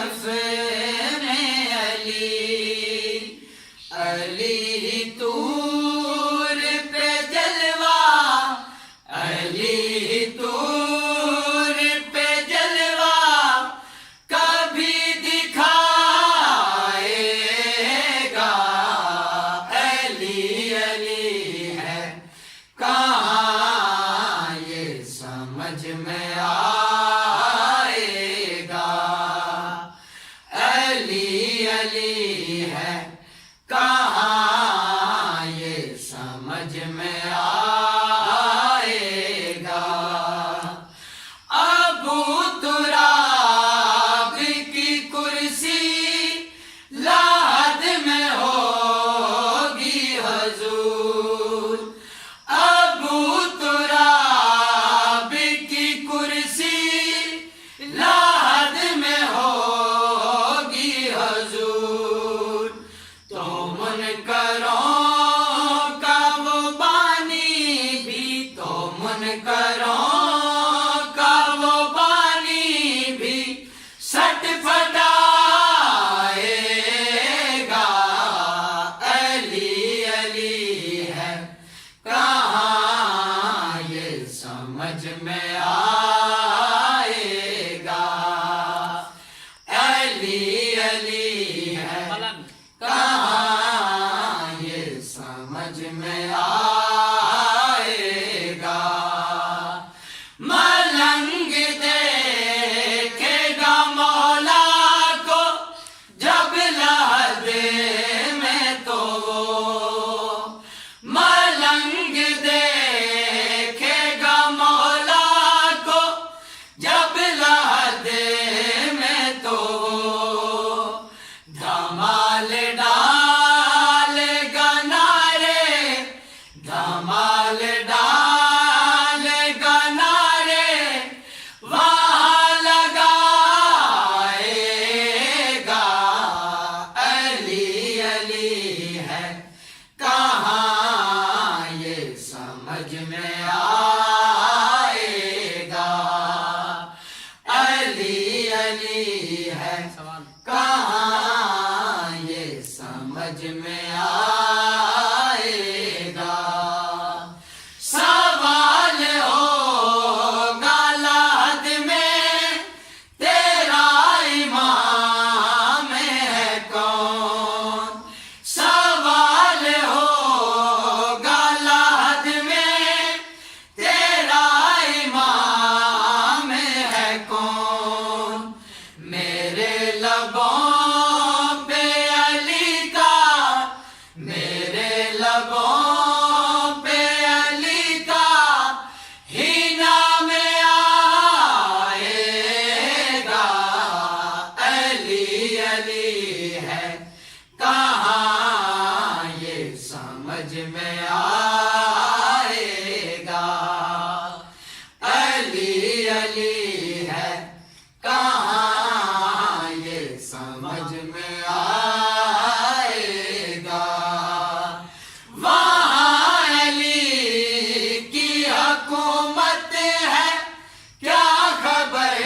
طرف میں علی، علی طور پہ جلوہ، علی طور پہ جلوہ کبھی دکھائے گا، علی علی ہے کہاں یہ سمجھ میں آئے گا، علی علی ہے کہاں یہ سمجھ میں آئے گا۔ ابو تراب کی کرسی لحد میں ہوگی حضور، ابو تراب کی کرسی لحد میں ہوگی حضور، تو منکروں کا وہ بانی بھی، تو منکروں کا وہ بانی بھی سٹ پٹائے گا، علی علی ہے کہاں یہ سمجھ میں آئے گا، علی علی ہے کہاں یہ سمجھ میں آئے گا۔ ملنگ دیکھے گا مولا کو جب لحد میں تو وہ، ملنگ دیکھے گا مولا کو جب لحد میں تو وہ، دھمال ڈالے گا نعرے، دھمال ڈالے گا نعرے وہاں لگائے گا، علی علی ہے کہاں یہ سمجھ میں آئے گا، علی علی ہے کہاں یہ سمجھ میں آئے گا۔ سوال ہوگا لحد میں تیرا امام ہے کون، سوال ہوگا لحد میں تیرا امام ہے کون، میرے لبوں پہ علی کا، میرے لبوں پہ علی کا ہی نام آئے گا، علی علی ہے کہاں یہ سمجھ میں آئے گا، علی علی ہے کہاں یہ سمجھ میں آئے گا۔ وہاں علی کی حکومت ہے کیا خبر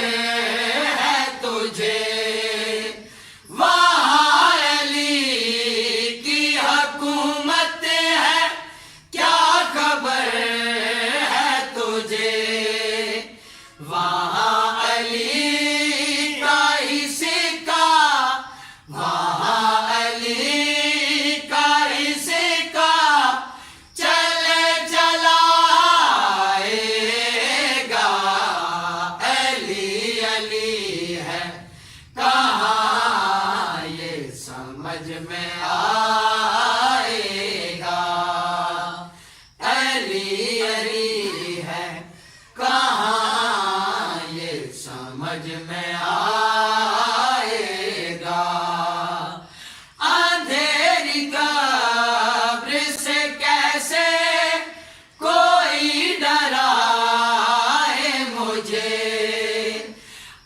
ہے تجھے، وہاں علی کی حکومت ہے کیا خبر ہے تجھے، وہاں علی کا ہی سکہ، وہاں علی کا ہی سکہ چلے چلائے گا، علی علی ہے کہاں یہ سمجھ میں آئے گا، علی علی ہے کہاں یہ سمجھ میں آئے گا۔ اندھیری قبر سے کیسے کوئی ڈرائے مجھے،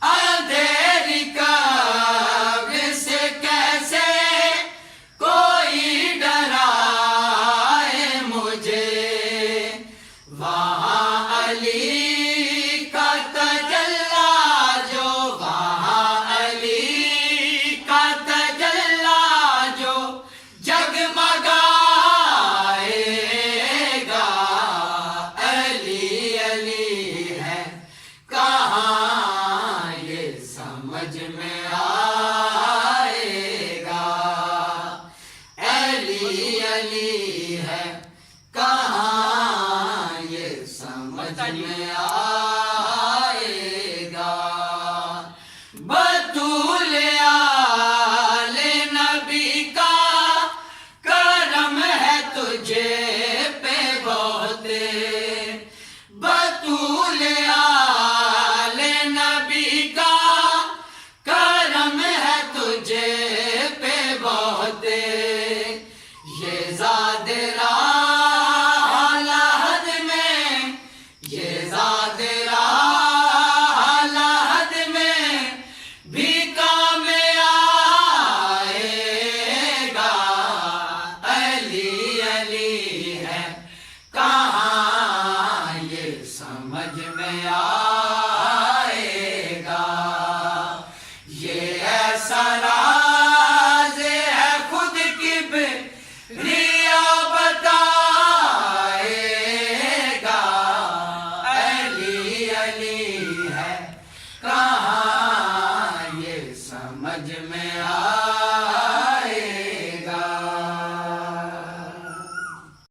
اندھیری قبر سے کیسے آئے